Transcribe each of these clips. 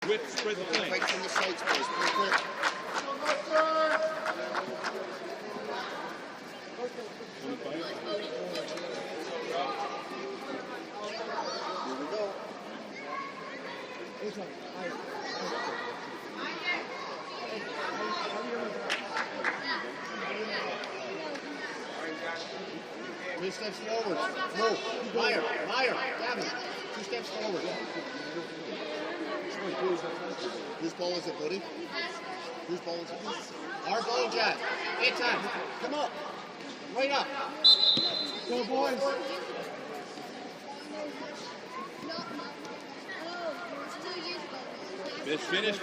width, spread the flank. Right from the sides, boys. Pretty quick. Three steps forward. No. Meyer. Gavin. 2 steps forward. Whose ball is it, buddy? Whose ball is it? Our ball, Jack. 8 times. Come up. Right up. Go, boys. Finish.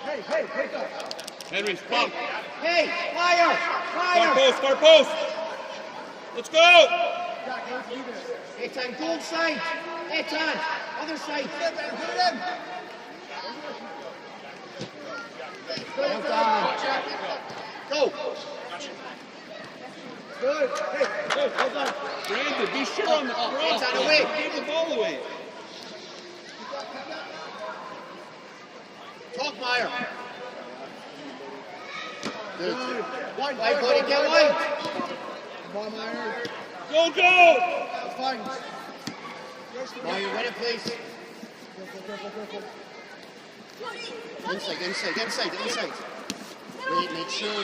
Hey, go. Henry's pump. Hey, fire! Far post. Let's go. Eitan, goal side. Eitan, other side. Well done. Go. Good. Hey, well done. Brandon, be sure on the cross. Eitan, away. Give the ball away. Talkmeyer. Good. Wide, Hey, buddy, get wide. Come on, Meyer. Go. That's fine. Meyer, win it, please. Careful. Inside. Wait, make sure,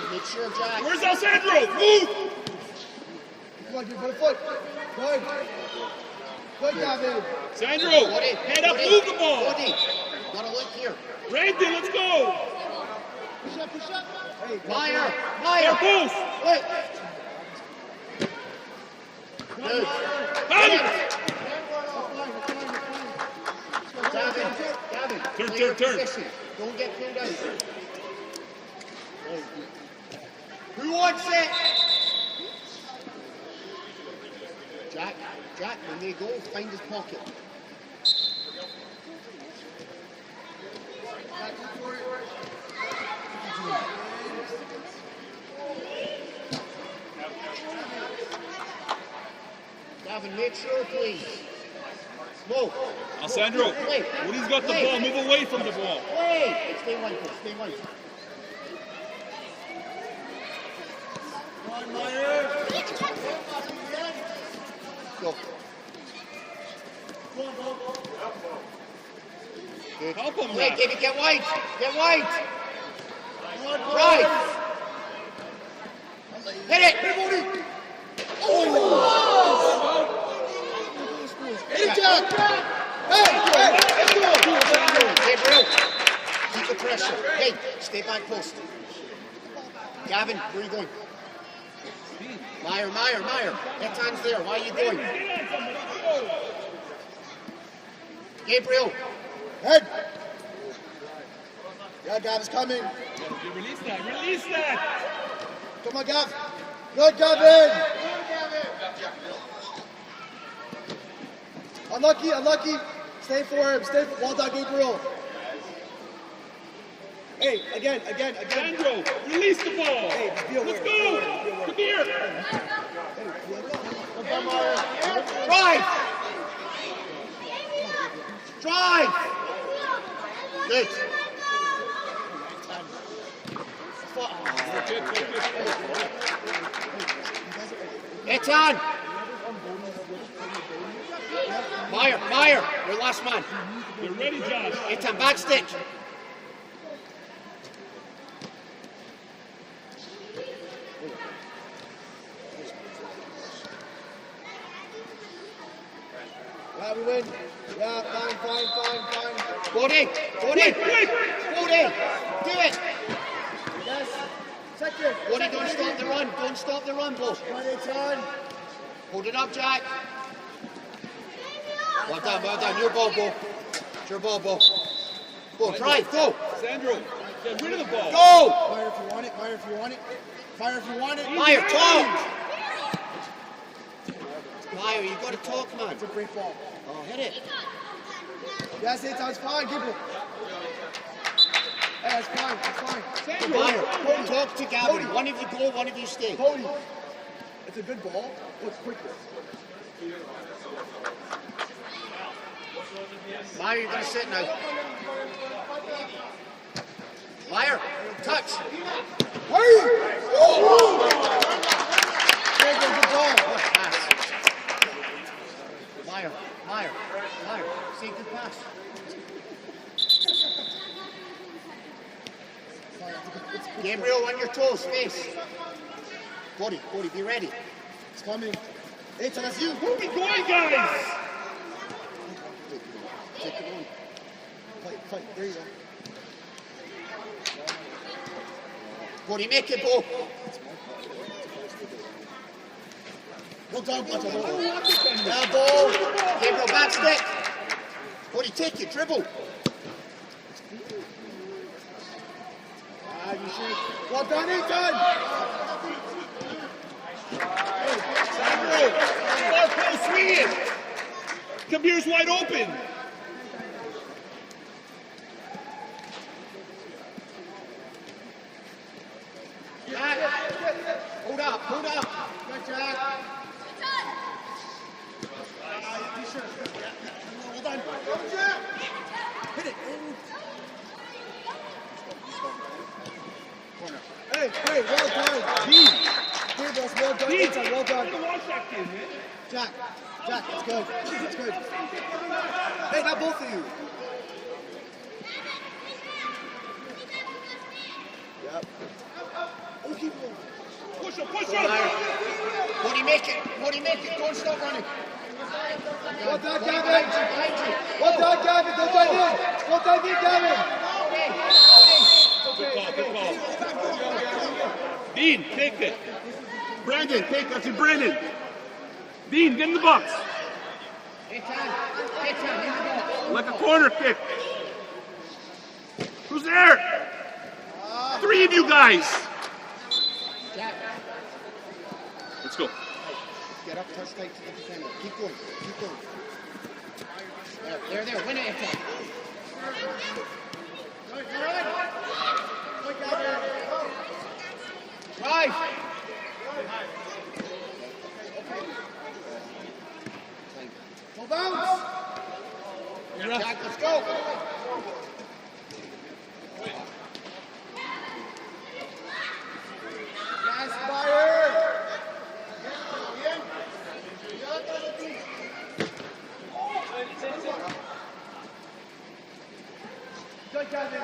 Jack. Where's Alessandro? Move. Come on, dude, put a foot. Good, Gavin. Sandro, Woody, head up, Woody, move the ball. Woody, got a lick here. Brandon, let's go. Push up. Hey, Meyer. Far post. Wait. Good. Gavin. Turn. Position. Don't get pinned out. Who wants it? Jack, when they go, find his pocket. Gavin, make sure, please. Smoke. Alessandro, Woody's got the ball. Move away from the ball. Wait. Stay white. Come on, Meyer. Go. Good. Help him, Wait, Matt. David, get white. Come on, Right. Hit it. Hey, Jack. Hey. Gabriel, keep the pressure. Hey, stay back post. Gavin, where are you going? Meyer. That time's there. Why are you going? Gabriel. Head. Yeah, Gavin's coming. Release that. Come on, Gav. Good, Gavin. Unlucky. Stay for him. Well done, Gabriel. Hey, again. Sandro, release the ball. Hey, be aware. Let's go. Come here. Drive. Good. It's on. Meyer, your last man. You're ready, Josh. It's on back stitch. Yeah, we win. Yeah, fine. Go in. Quick. Do it. Yes. Second. Woody, don't stop the run, Bo. It's on. Hold it up, Jack. Well done. Your ball, Bo. It's your ball, Bo. Go, drive, go. Sandro, get rid of the ball. Go. Meyer if you want it. Meyer, talk. Meyer, you got to talk, man. It's a great ball. Oh, hit it. Yes, it's fine. Give it. Hey, it's fine. Meyer, talk to Gavin. Cody. One of you go, one of you stay. Cody, it's a good ball. It's quick. Meyer, you're going to sit now. Meyer, touch. Hurry! There goes the ball. Good pass. Meyer, see, good pass. Gabriel, on your toes, face. Cody, be ready. It's coming. Hey, that's you. Where are we going, guys? Take it on. Fight. There you go. Cody, make it, Bo. Well done, Butcher. Yeah, Bo. Gabriel, back stick. Cody, take it, dribble. You should. Well done, Ethan. Sandro, far post, swing it. Kabir's wide open. Jack. Hold up. Good, Jack. Well done. Hit it. Hey, well done. Dean. Gabriel, well done. Dean. Ethan, well done. Watch that kid, man. Jack, that's good. That's good. Hey, not both of you. Yep. Oh, keep going. Push him. Cody, make it. Don't stop running. Well done, Gavin. Behind you. Well done, Gavin. Don't dive in. Don't dive in, Gavin. Good call. Dean, take it. Brandon, take that to Brandon. Dean, get in the box. Take time, in the box. Like a corner kick. Who's there? 3 of you guys. Jack, Let's go. get up, touch tight to the defender. Keep going. There. Win it, Ethan. Drive. Go bounce. Jack, let's go. Yes, fire. Good, Gavin.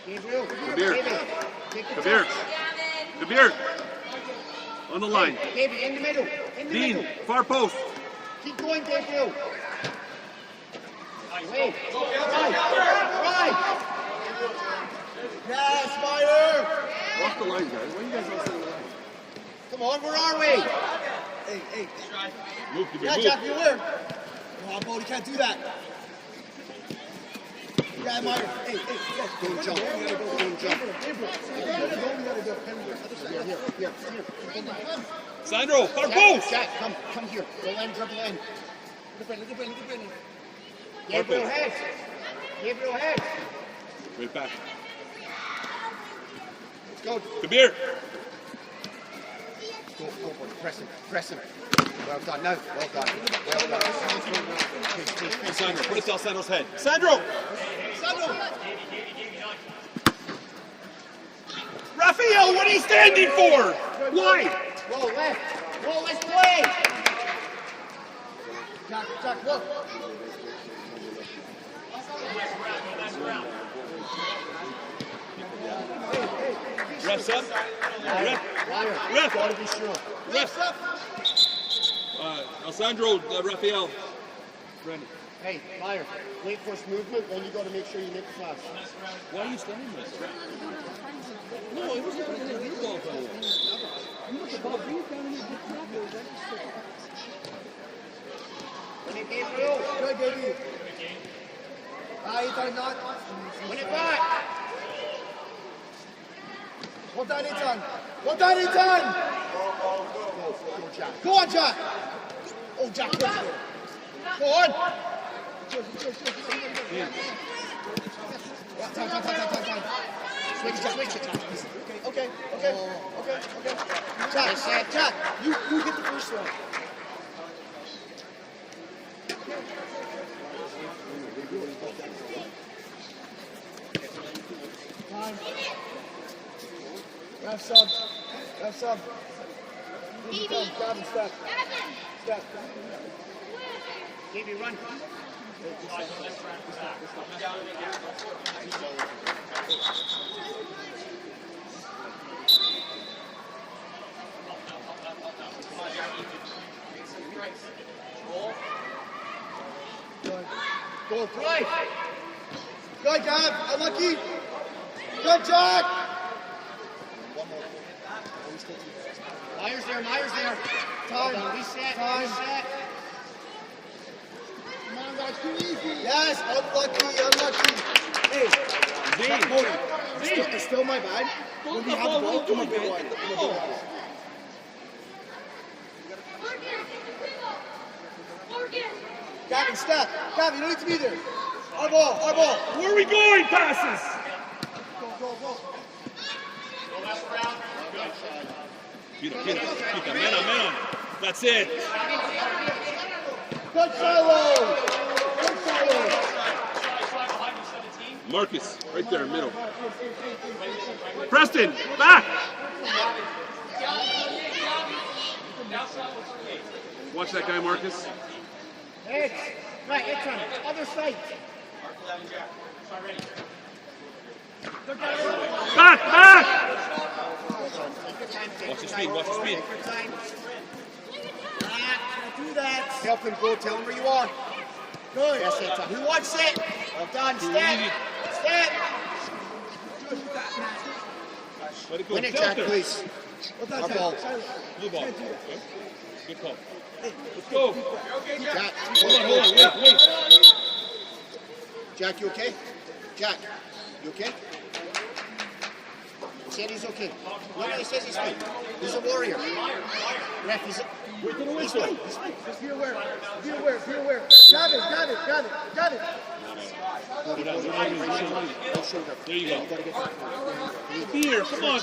Gabriel. Kabir. Take the Kabir. touch. Kabir. On the line. Gabriel, in the middle. Dean, far post. Keep going, Gabriel. Wait. Right. Yes, fire. Off the line, guys. Why are you guys all sitting on the line? Come on, where are we? Hey. Move, Kabir, Yeah, move. Jack, you're where? Come on, Bo, you can't do that. Yeah, Meyer. Hey. Don't jump. Here. Sandro, far post. Jack, come here. Go in, dribble in. Look at Brendan. Gabriel head. Right back. Let's go. Kabir. Go, boy. Press him. Well done. Well done. Hey, Sandro, put it to Sandro's head. Sandro! Raphael, what are you standing for? Why? Roll left. Let's play. Jack, look. Refs up. Ref. Gotta be sure. Refs up. Alessandro, Raphael. Brandon. Hey, Meyer, wait for his movement, then you gotta make sure you make the flash. Why are you standing there? No, it wasn't going to be ball though. You look at ball, bring it down and you get Win it, Gabriel. Good, baby. Ethan, not. Win it back. Well done, Ethan. Go on, Jack. Oh, Jack. Go on. Time. Switch it. Okay. Jack, you get the first one. time. Ref sub. Ref sub. Gavin, step. Step. Davey, run. Go, play. Good, Gav. Unlucky. Good, Jack. One more. Myers there, Myers there. Time. Reset, Time. reset. Come on, guys, too easy. Yes, unlucky. Hey, Dean. stop holding. It's still my bad. When we have the ball, come a bit wide. Gavin, step. Gavin, you don't need to be there. Our ball, our ball. Where are we going? Passes. Go. Get him. Man. That's it. Good solo. Good solo. Marcus, right there, middle. Preston, back. Watch that guy, Marcus. It's right, it's on other side. Back. Watch the speed. Do that. Help him go, tell him where you are. Good. Yes, it's on. Who wants it? Well done. Step. Let it go. Win it, Jack, please. What's Our ball. Blue ball. Okay. Good call. Let's go. Jack, Hold on. Wait. Jack, you okay? Jack, you okay? He said he's okay. No, he says he's fine. He's a warrior. Ref, he's fine. Just be aware. Be aware. Got it. No shoulder. There you go. You gotta get that. Here, come on,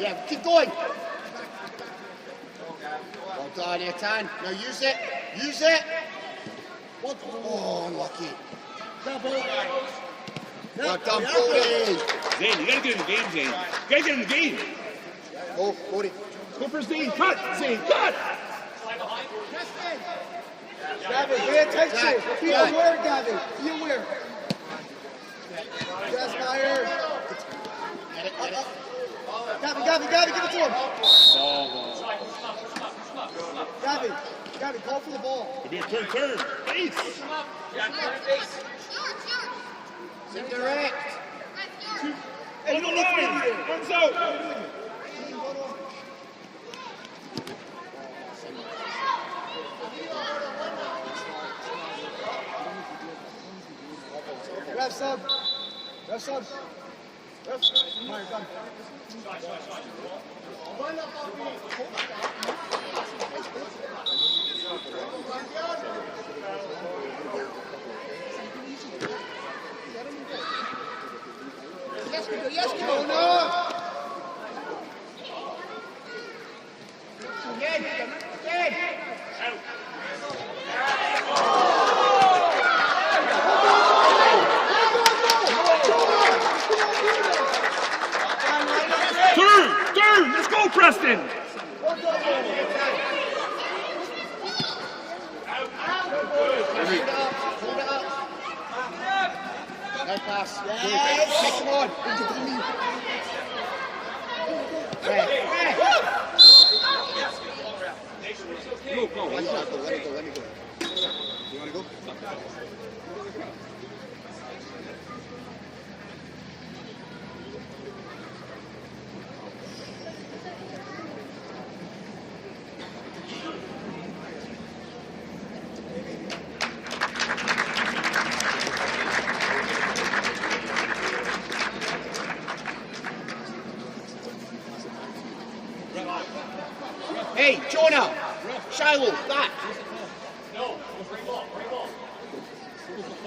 Yeah, keep going. Well done, Etan. Now use it. Oh, unlucky. Well done, Cody. Zane, you gotta get in the game, Zane. You gotta get in the game. Oh, Cody. Go for Zane. Cut. Zane, cut. Gavin, pay attention. Be aware, Gavin. Be aware. Yes, Meyer. Gavin, give it to him. Gavin, call for the ball. Come here, turn. Base. Indirect. Hey, you don't need to be Line. here. Runs out. Ref sub. Meyer, done. Yes, Turn. Let's go, Preston. Nice pass. Yes. Take him on. Go. Let me go. You want to go? Hey, Jonah! Shiloh, back!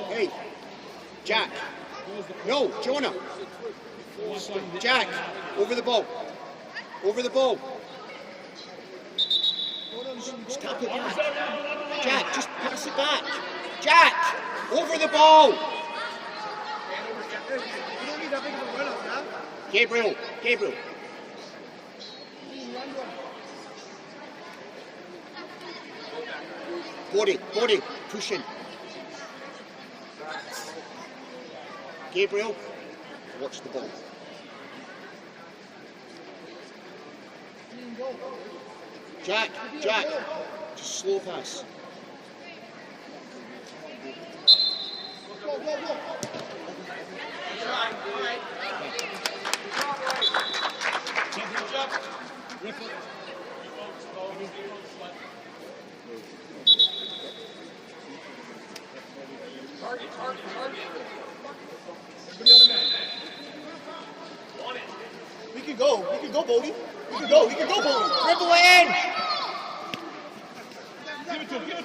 Hey, Jack. No, Jonah. Jack, over the bow. Stop it back. Jack, just pass it back. Jack, over the bow. You don't need that big of a run up, yeah? Gabriel. Gabriel. Body, push in. Gabriel, watch the ball. Jack, just slow pass. We can go, Bodie. We can go, Bodie. Dribble in! Give it to him, give it.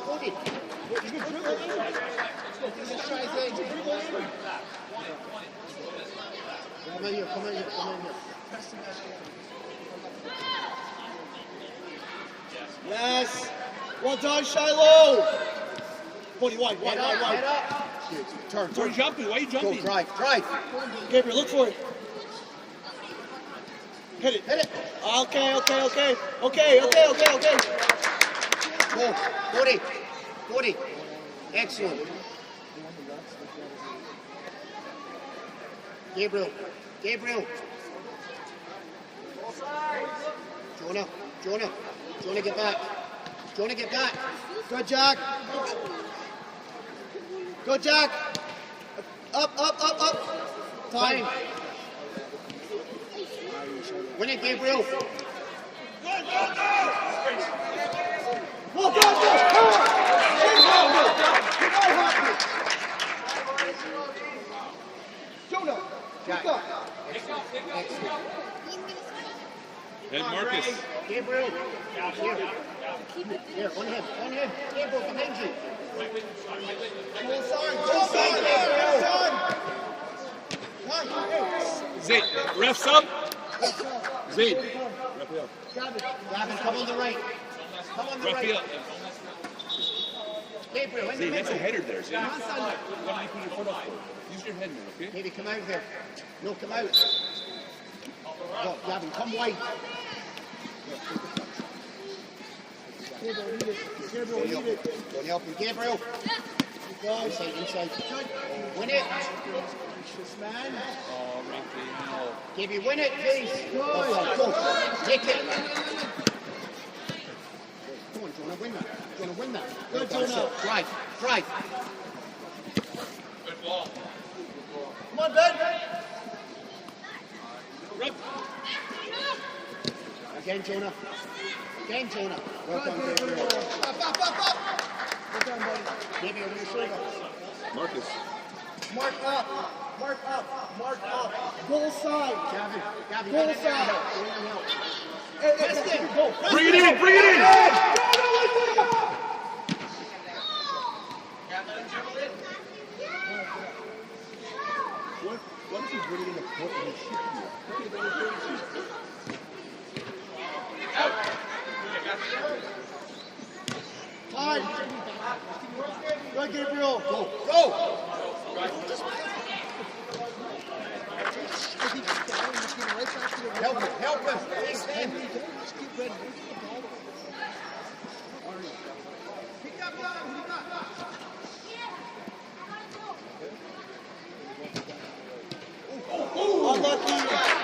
Bodie. Come in here. Yes. Well done, Shiloh. Bodie, wide. Head up. Turn. Why are you jumping? Why are you Go, jumping? drive. Gabriel, look for it. Hit it. Okay. Go, Bodie. Excellent. Gabriel. Jonah, get back. Good, Jack. Up. Time. Win it, Gabriel. Well done, Jonah, Jack. pick up. And Marcus. Gabriel. Here, on him. Gabriel, behind you. Go side, Zayd, refs up. Zayd. Gavin, come on the right. Raphael. Gabriel, in the Zayd, that's a middle. header there, Zayd. What do you put your foot up for? Use your head now, okay? Maybe come out there. No, come out. Go, Gavin, come wide. Don't help him. Gabriel. Inside. Win it. man. Oh, Raphael. Gabriel, win it, please. Go. Take it. Come on, Jonah, win that. Good, Jonah. Drive. Good ball. Come on, Ben. Rep. Again, Jonah. Well done, Good, Gabriel. Up. Well done, buddy. Gabriel, over your shoulder. Marcus. Mark up. Goal side. Gavin, Goal get in there. side. Help. Hey, Press it. Go. Bring it in. What if he's winning in the court and he's shooting you? Time. Go, Gabriel. Go. Help him. Unlucky.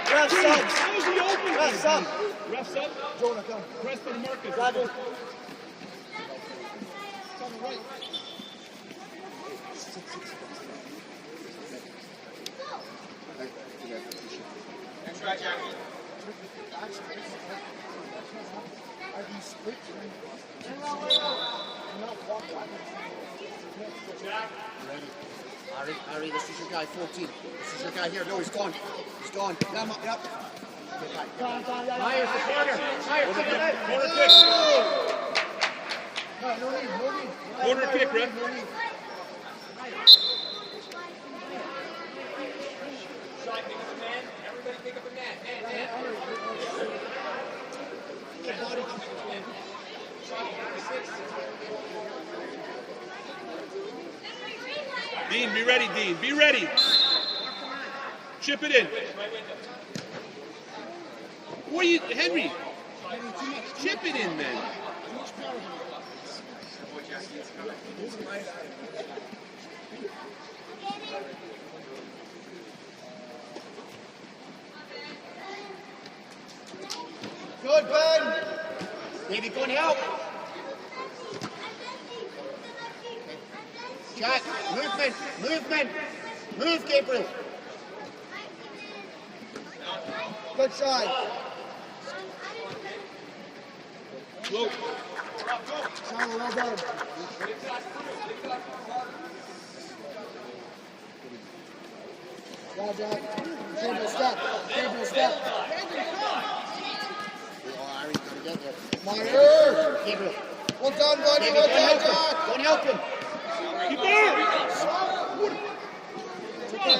Refs up. Refs up. Jonah, come. Press for Marcus. Got it. Hey, Harry, this is your guy, 14. This is your guy here. No, he's gone. Yep. Myers, the corner. Corner kick. No need. Corner kick, ref. Dean, be ready, Dean. Be ready. Chip it in. What are you, Henry? Chip it in, man. Good, Ben. Davey, go and help. Jack, movement. Move, Gabriel. Good side. Look. Shiloh, well done. Well done. Gabriel, step. Gabriel, step. Meyer. Gabriel. Well done, buddy. Davey, Well go and done, help him. Jack. Go and help him. Keep there. It's okay.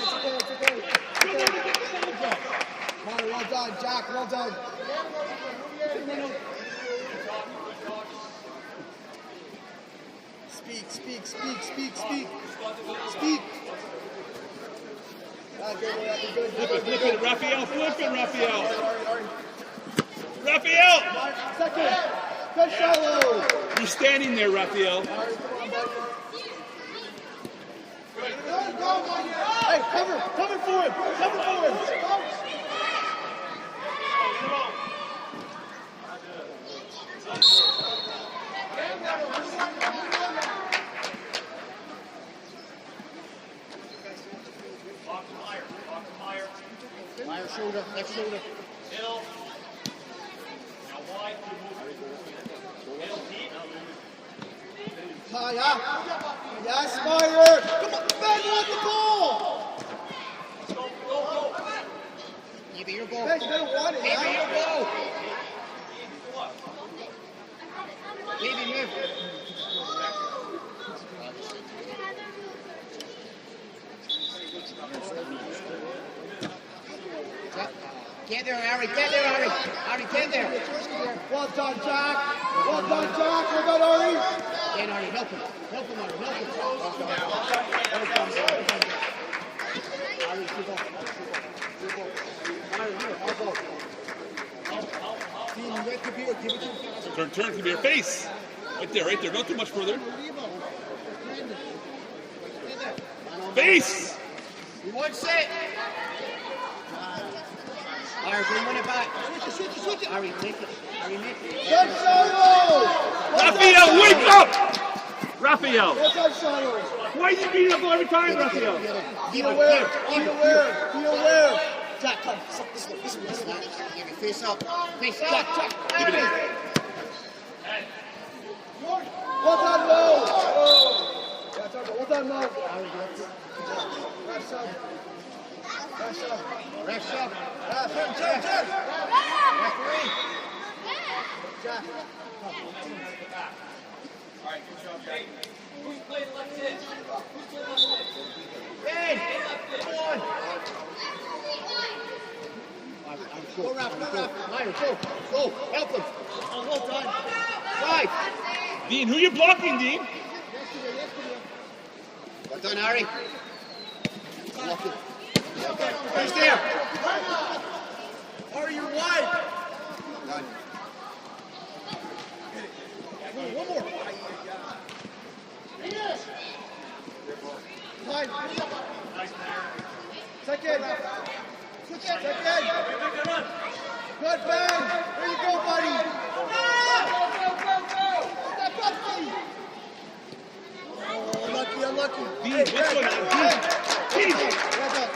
Meyer, well done. Jack, well done. Speak. Flip it, Raphael. Flip it, Raphael. Raphael! Second. Good Shiloh. You're standing there, Raphael. Hey, cover for him. Meyer, shoulder, left shoulder. Kaya. Yes, Meyer. Come on, Ben, want the ball. Davey, your goal. Ben, you don't want it, Davey, your yeah? goal. Davey, move. Get there, Harry. Get there. Well done, Jack. Well done, Ari. Get Ari, help him, Ari, Turn to your face. Right there. Not too much further. Face! We want set. Ari, bring it back. Switch it. Ari, make it. Good Shiloh. Raphael, wake up! Raphael, Well done, Shiloh. why are you beating up every time, Raphael? Be aware. Jack, come. This one. Give it face up. Jack. Give it in. Well done, Mo. Well done, Mo. Ref up. Jack. Referee. Jack. Ben, come on. Go, Raf. Meyer, go. Help him. Well done. Drive. Dean, who you blocking, Dean? Well done, Harry. Who's there? Harry, you're wide. Done. One more. Fine. Second. Good, Ben. There you go, buddy. Step up, buddy. Oh, unlucky. Dean, what's going on? Dean! Well done.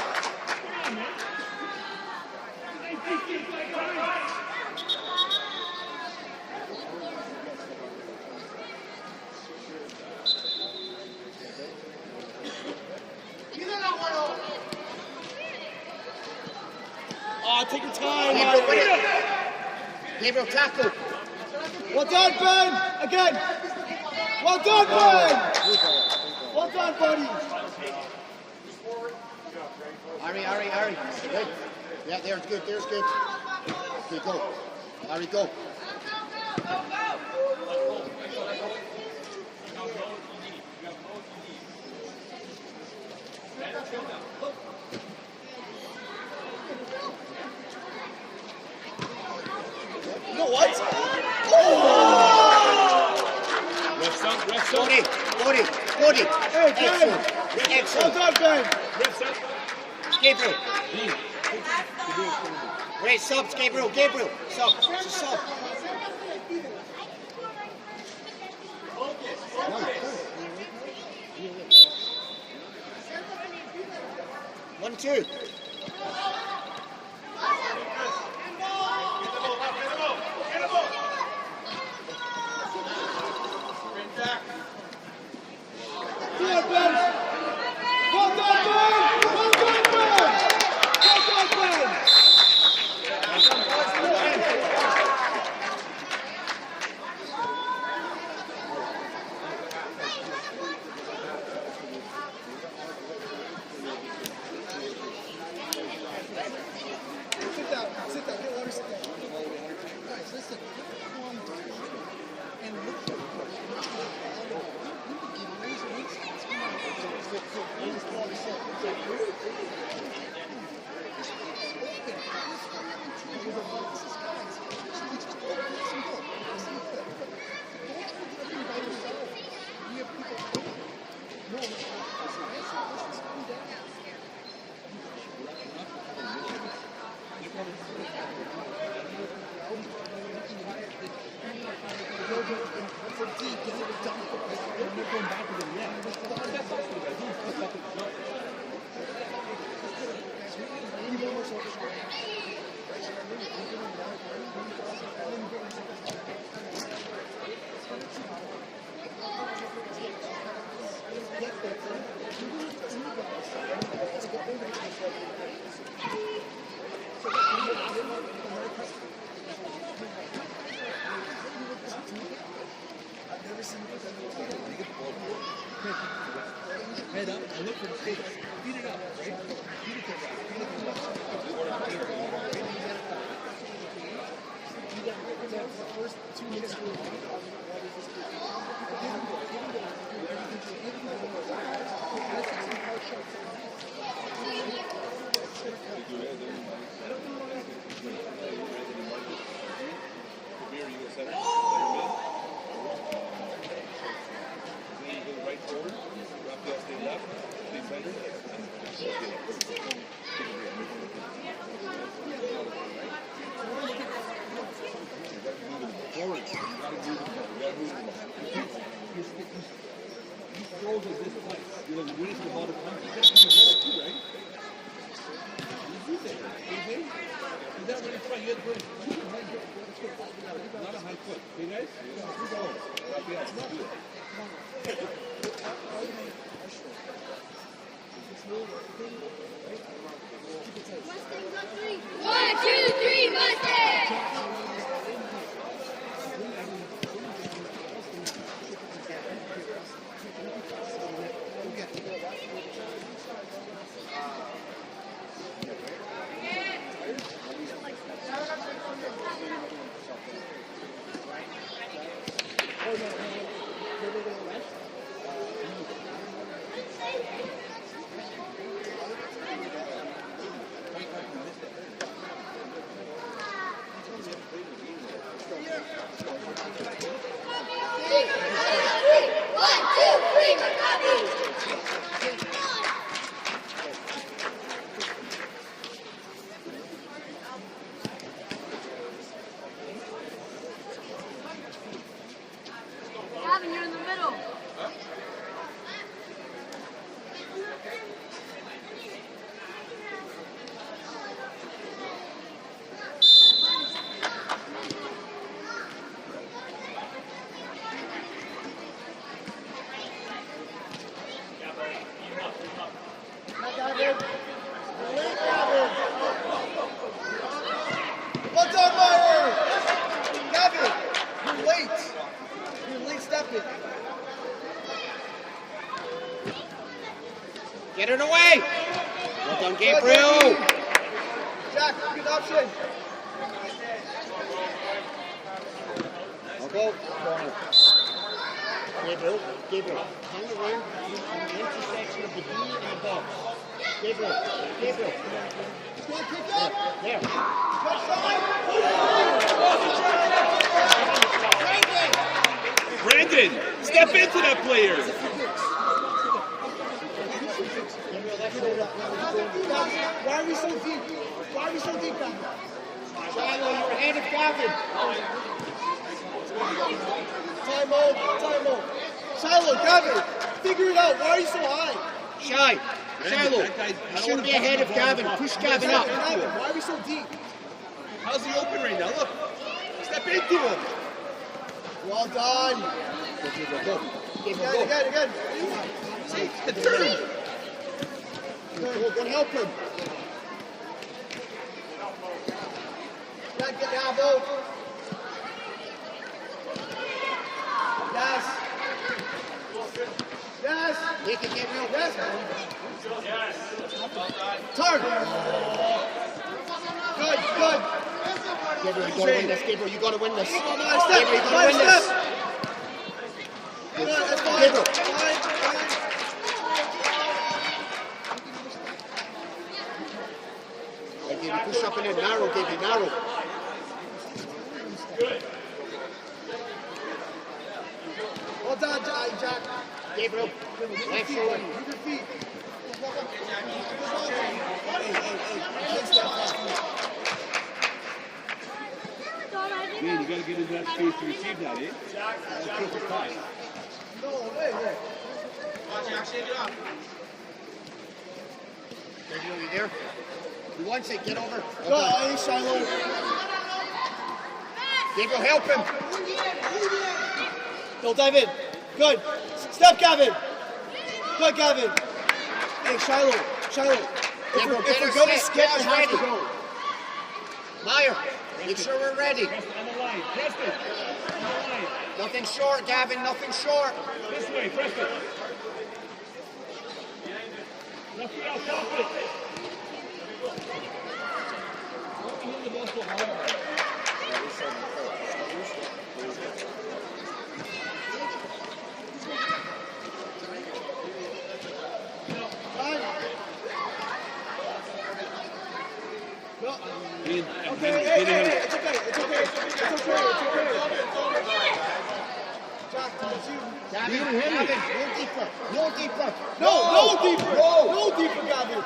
Oh, take your time. Gabriel, tackle. Well done, Ben. Again. Well done, Ben. Well done, buddy. Harry. Good. Yeah, there's good. Okay, go. Harry, go. You know what? Refs up, refs Go up. in, go in, go in. Hey, Ben! Excellent, Well excellent. done, Ben! Refs up. Gabriel. Dean. Ray, subs, Gabriel, Gabriel. Sub, it's a sub. One, two. Come on, Ben! Well done, Ben! Well done, Ben! Well done, Ben! Sit down, get water, sit down. Guys, listen, calm down. And look Head up and look for the stage. Beat it up, right? Beat it Not a high foot. Okay, guys? One, two, three, Mustang! One, two, three, Maccabi! Gavin, you're in the middle. Well done, Meyer! Gavin, you're late. You're late stepping. Get it away. Well done, Gabriel. Jack, good option. I'll go. Gabriel, hang around on the intersection of the D and the box. Gabriel. Gabriel. Stand, pick up. There. Touch side. Brandon, step into that player. Why are we so deep? Why are we so deep down there? Shiloh, you're ahead of Gavin. Time out, time out. Shiloh, Gavin, figure it out. Why are you so high? Shiloh, That guy- I you don't shouldn't wanna be ahead of put him on Gavin. the Push ball. Gavin up. Gavin, why are we so deep? How's he open right now? Look. Step into him. Well done. Gabriel, Again, go. again, again. See, the turn. Go, go help him. Back it, Gabo. Yes. Yes. Make it, Gabriel. Yes. Turn. Good, good. Gabriel, you gotta win this. Gabriel, you gotta win this. Come on, Gabriel, step. you gotta win Step. this. Good, that's fine. Gabriel. Fine, fine. Gabriel, push up and in. Narrow, Gabriel, narrow. Well done, Jack. Gabriel, left shoulder. Move your feet. Hey, can't step fast. Man, you gotta get into that space to receive that, eh? Take the pass. No, wait. Gabriel, you there? He wants it. Get over. Go, hey, Shiloh. Gabriel, help him. Go, dive in. Good. Step, Gavin. Good, Gavin. Hey, Shiloh. Gabriel, If get we're her going to set. skip, Get we us have ready. to go. Meyer, make sure we're ready. Press it on the line. Press it. On the line. Nothing short, Gavin. Nothing short. This way. Press it. Left foot out. Top foot. Don't hit the ball so hard. Fine. No. Get Okay, ahead of him. it's okay. Jack, it's you. Gavin, no deeper. No deeper. No deeper. No deeper, Gavin.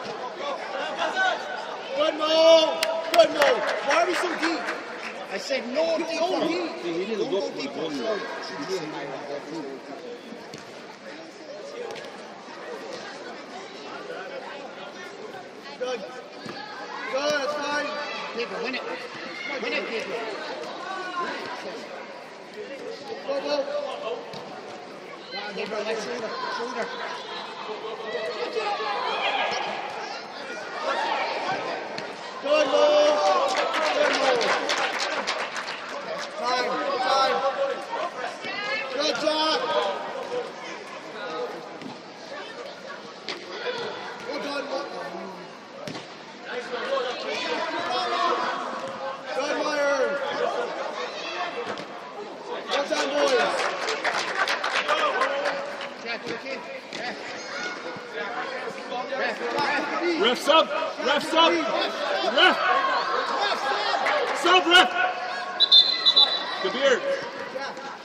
Good Mo. Why are we so deep? I said no deeper. So deep. See, he didn't Don't look go for the deeper. ball. Good, it's fine. Gabriel, win it. Win it, Gabriel. Go. Gabriel, left shoulder. Good Mo. Time. Good job. Well done, Mo. Good, Meyer. Well done, boys. Jack, you okay? Ref sub. Ref. Sub, ref. Kabir.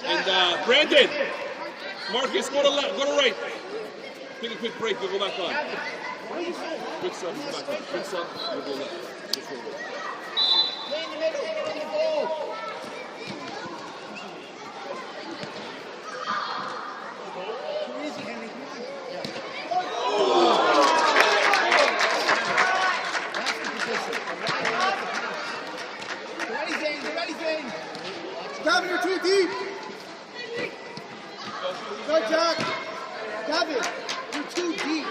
And Brandon. Marcus, go to left. Go to right. Take a quick break. We'll go back on. Quick sub. We'll go back on. Quick sub. We'll go left. Just go left. Play in the middle. Get in the goal. Too easy, Henry. Come on. That's the position. Ready, Zane. Gavin, you're too deep. Good, Jack. Gavin, you're too deep.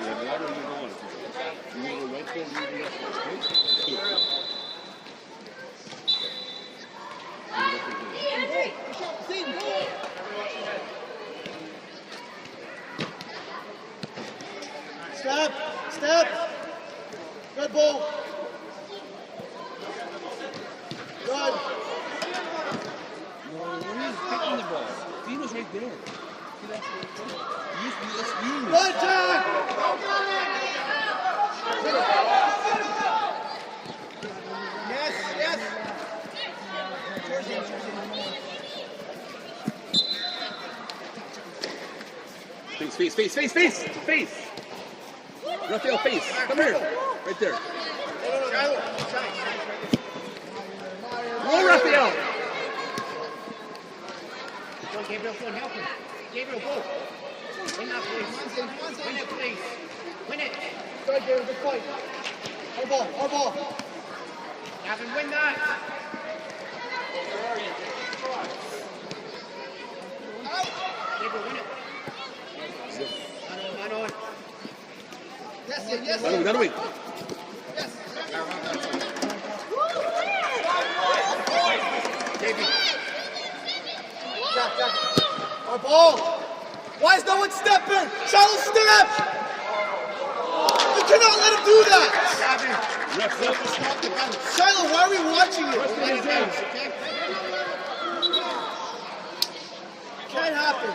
Yeah, wherever you're going. You go right there, you go left there, okay? Step. Good ball. Good. No, when he's picking the ball, Dean was right there. Good, Jack! Yes, yes! Face. Raphael, face. Come here. Right there. Shiloh, Go, Raphael. go, Gabriel, go and help him. Gabriel, go. Win that, please. Win it, please. Win it. Good, Gabriel, good fight. Our ball. Gavin, win that. Gabriel, win it. I know it. Yes, yes. That'll wait. Yes. Gabriel. Jack. Our ball. Why is no one stepping? Shiloh, step! You cannot let him do that! Gavin, stop the bounce. Shiloh, why are we watching it? Let it bounce, okay? Can't happen.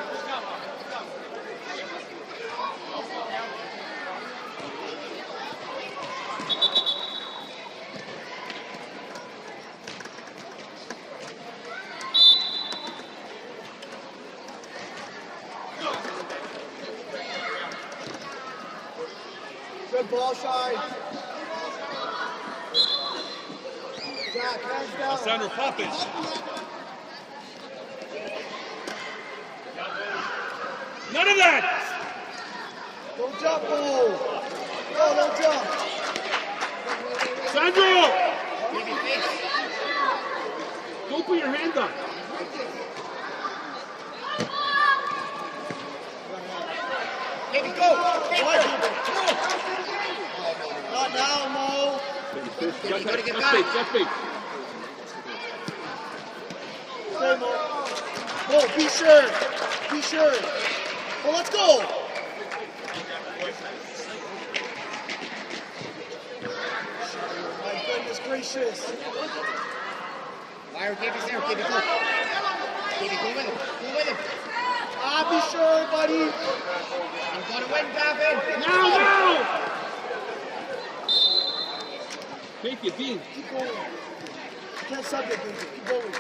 Good ball, Shine. Jack, hands down. Sandro, pop it. None of that. Don't jump, Bo. No, don't jump. Sandro. Don't put your hand up. Baby, go. Not now, Mo. Just gotta get bait. back. Stay, Mo. Mo, be sure. Well, let's go. My goodness gracious. Wire, Gaby's there. Gaby, go. Gaby, go with him. Be sure, buddy. I'm gonna win, Gavin. Now. Take it, Dean. Keep going. You can't sub it, baby. Keep going.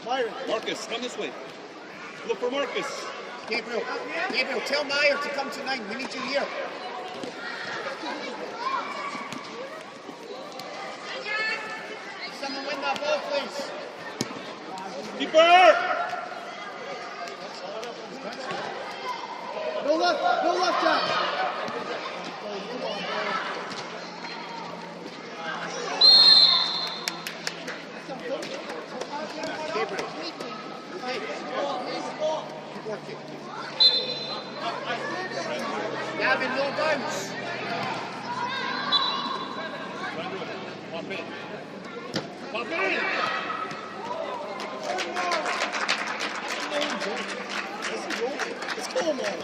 Myron. Marcus, come this way. Look for Marcus. Gabriel, tell Meyer to come tonight. We need you here. Someone win that ball, please. Keeper! No left, Jack. Gabriel. Hey. Keep working. Gavin, no bounce. Pop in. Let's go, man.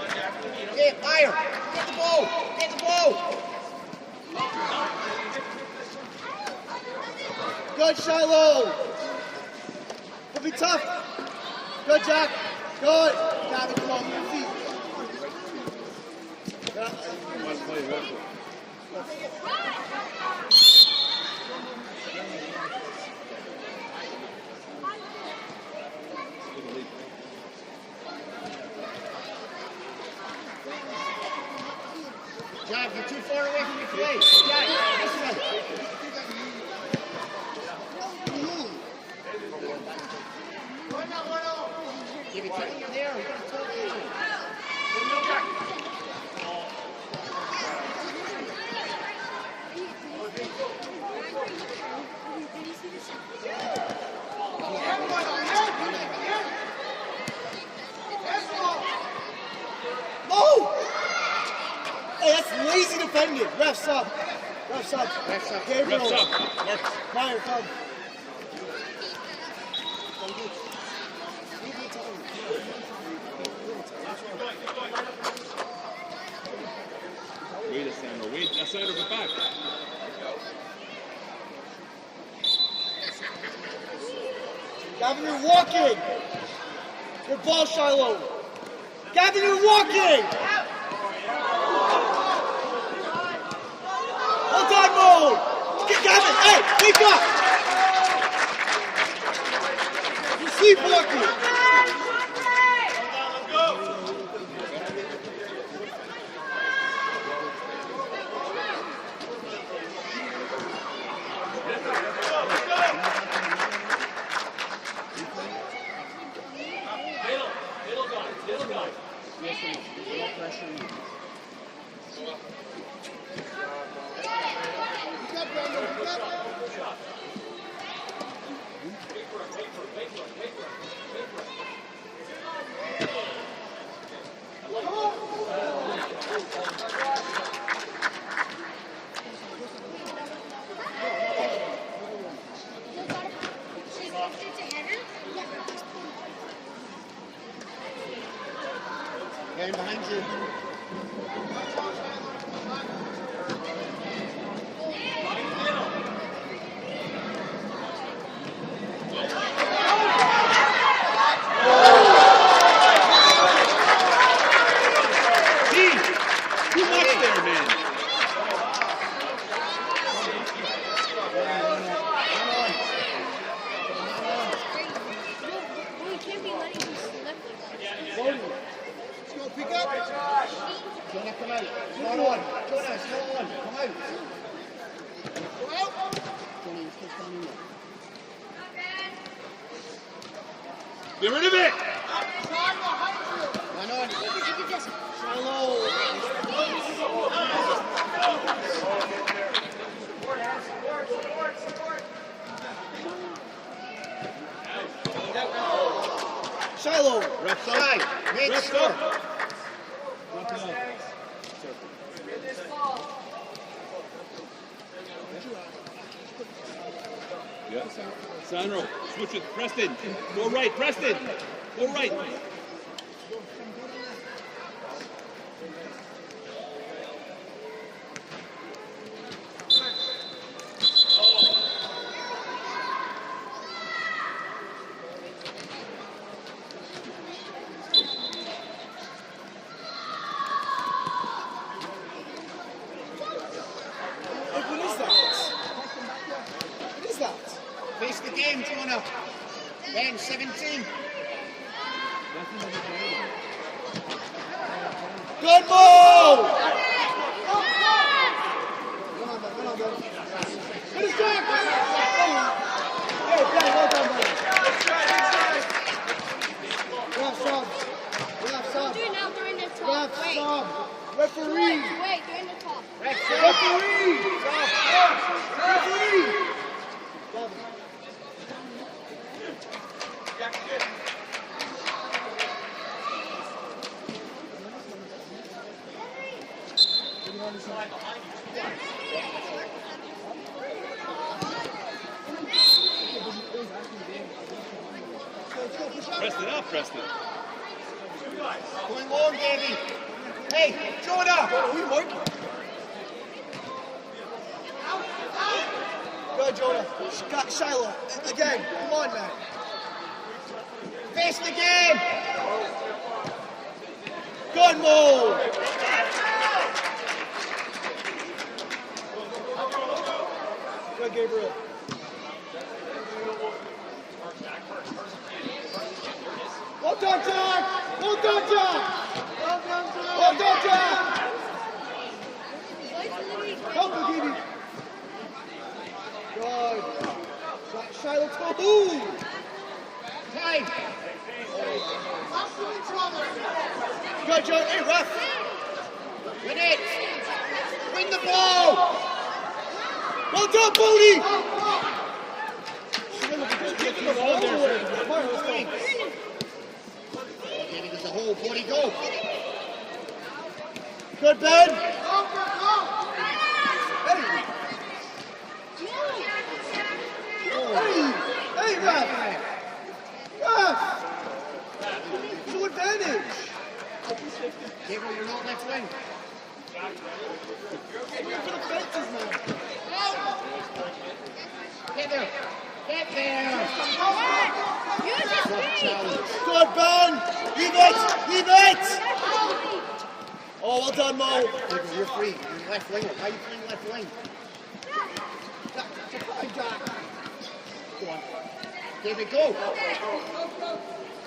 Hey, Meyer, get the ball. Good, Shiloh. It'll be tough. Good, Jack. Good. Gavin, come on, your feet. Jack, you're too far away from your play. Jack, this way. Give it to him. You're there. You gotta talk to him. No! Hey, that's lazy defending. Refs up. Gabriel. Refs up. Meyer, come. Wait a Sandro. Wait, that's Sandro, get back. Gavin, you're walking. Good ball, Shiloh. Gavin, you're walking. Hold on, mode. Get Gavin. Hey, wake up. You're sleepwalking. Man behind you. Too much there, man. We can't be letting him slip like that. Let's go, pick up. Jonah, come out. Small one. Jonah, small one. Come out. Go out. Jonah, you're still coming in. Get rid of it. One on. Shiloh. Shiloh. Refs up. Side. Make Refs sure. up. Yeah. Sandro, switch it. Preston. Go right. Preston. Go right. Hey, what is that? What is that? Face the game, Jonah. Ben, 17. Good move! Good attack! Hey, Ben, well done, buddy. Ref sub. Ref sub. Do it now, they're in the top. Ref Wait. sub. Referee. Wait, they're in the top. Referee. Referee. Preston up, Preston. Going long, Davey. Hey, Jonah. We working. Good, Jonah. Got Shiloh. Again, come on, man. Face the game. Good move. Good, Gabriel. Well done, John. Well done, John. Well done, John. Help him, Gaby. Good. Shiloh to move. Time. Good, John. Hey, ref. Win it. Win the ball. Well done, Bodie. Davey, there's a hole. Bodie, go. Good, Ben. Hey. Hey, ref. Ref. Full advantage. Gabriel, you're not left wing. You're for the fences, man. Get there. Get there. Good, Ben! Leave it! Leave it! Oh, well done, Mo. You're free. You're left winger. How are you playing left wing? Go on. David, go.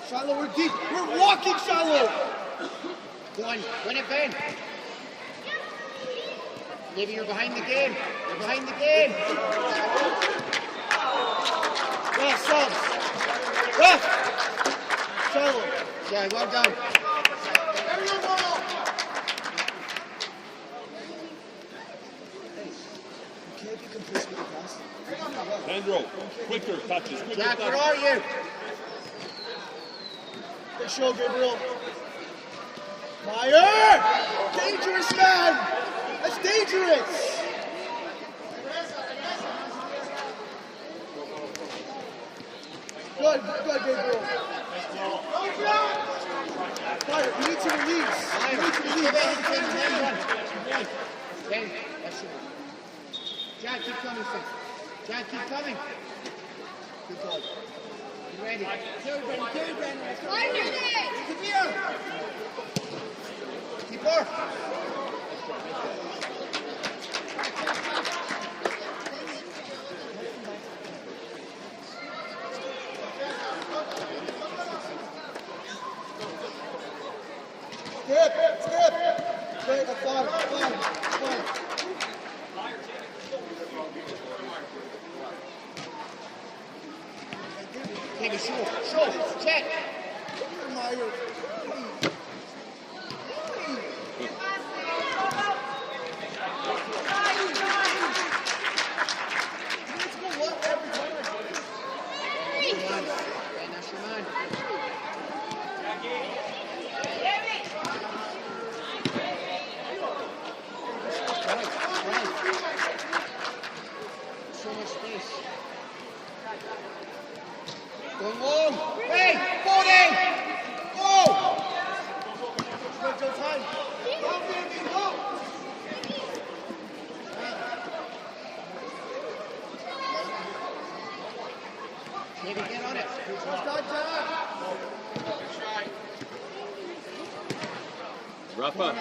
Shiloh, we're deep. We're walking, Shiloh. Go on. Win it, Ben. Maybe you're behind the game. You're behind the game. Ref, subs. Ref. Shiloh. Yeah, well done. You can't be complicit with the pass. Andrew, quicker touches. Quicker Jack, where touches. are you? Good show, Gabriel. Meyer! Dangerous, man! That's dangerous! Good, good, Gabriel. Meyer, you need to release. You need to release. Ben, that's it. Jack, keep coming, son. Jack, keep coming. Good ball. You ready? Carry Brendan, carry Brendan. Come here. Keep her. Skip, skip. Great, fine. Take a show, check. Meyer. Ben, that's your man. So much space. Going long. Hey, 40! Go! Good, Joe, time. Go, baby, go! Maybe get on it. Well done, Jack. Wrap up.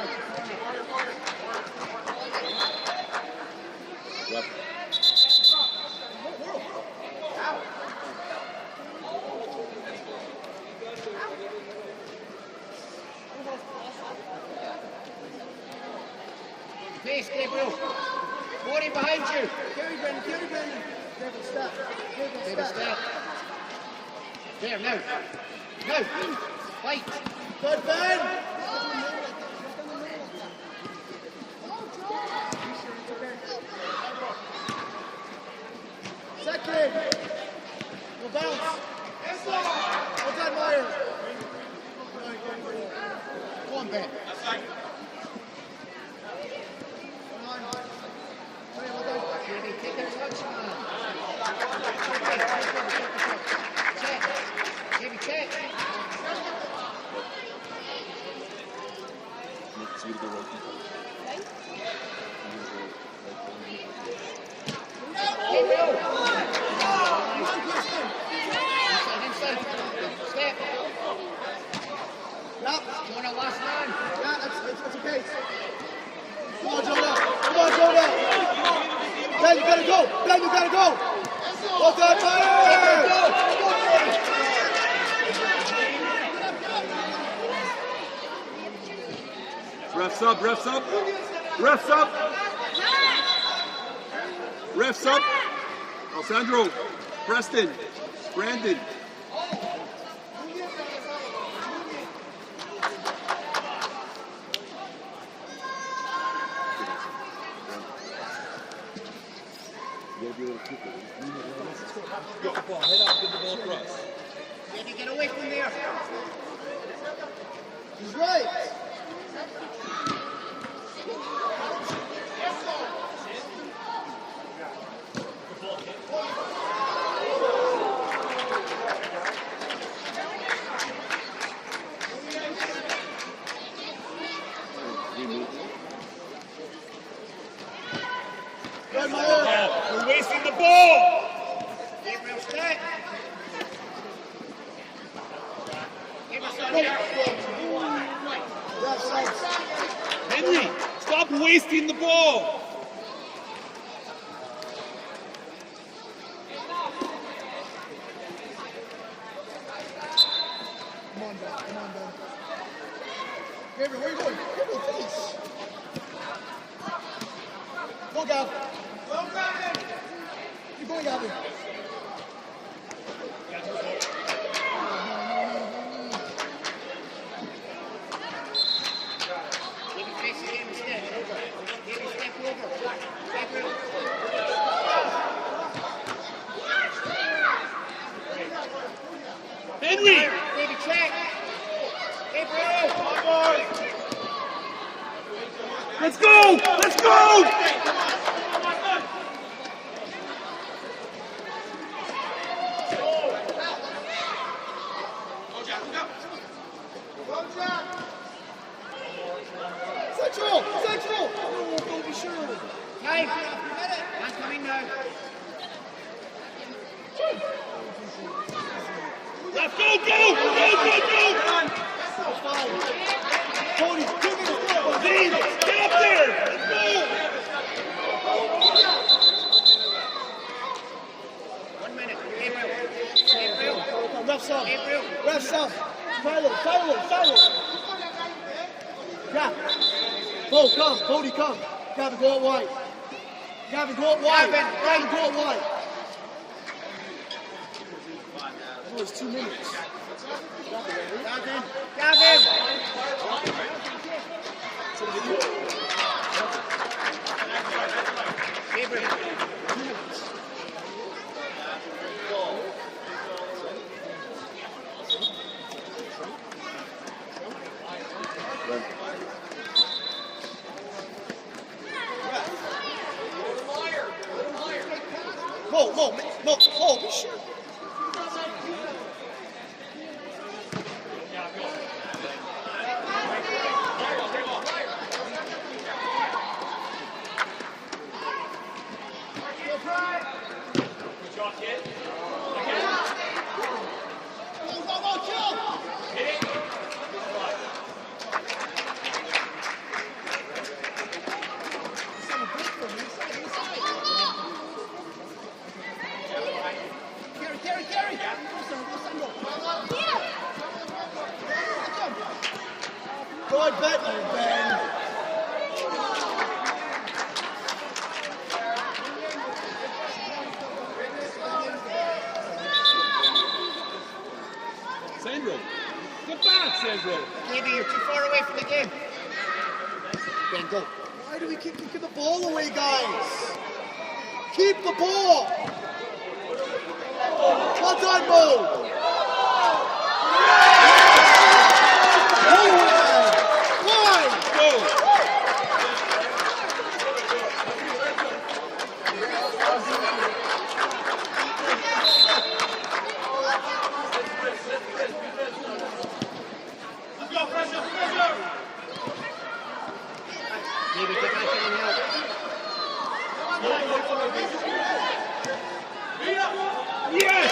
Wrap. Face, Gabriel. 40 behind you. Carry Brendan. David, step. David, step. There, now. Now. Fight. Good, Ben. Second. We'll bounce. Well done, Meyer. Go on, Ben. Maybe take a touch, man. Check. Maybe check. See the right people. Gabriel. Inside. Step. Yep. Jonah, last man. Yeah, that's okay. Come on, Jonah. Ben, you gotta go. Well done, Meyer. Refs up. Refs up. Alessandro. Preston. Brandon. Get the ball. Head out. Get the ball across. Maybe get away from there. He's right. Good, Meyer. We're wasting the ball. Gabriel, step. Henry, stop wasting the ball. Come on, Ben. Come on, Ben. Gabriel, where are you going? Gabriel, please. Go, Gav. Keep going, Gavin. Maybe face it in instead. Maybe step over. Gabriel. Henry! Baby, check. Gabriel. Let's go! Let's go! Central! Central! Oh, don't be sure. Time. I'm coming now. Left, go, go! Go, go, go! Cody, 2 minutes left. Dean, get up there! Let's go! 1 minute. Gabriel. Gabriel. Ref up. Gabriel. Ref up. Silo. Yeah. Bo, come. Cody, come. Gavin, go out wide. Gavin, go out wide. Gavin, go out wide. Oh, it's 2 minutes. Gavin. Gabriel. 2 minutes. Mo, be sure. Carry. Good, Ben. Sandro, get back, Sandro. Maybe you're too far away from the game. Ben, go. Why do we keep kicking the ball away, guys? Keep the ball. Well done, Mo. Why? Go! Maybe get back in and help. Yes!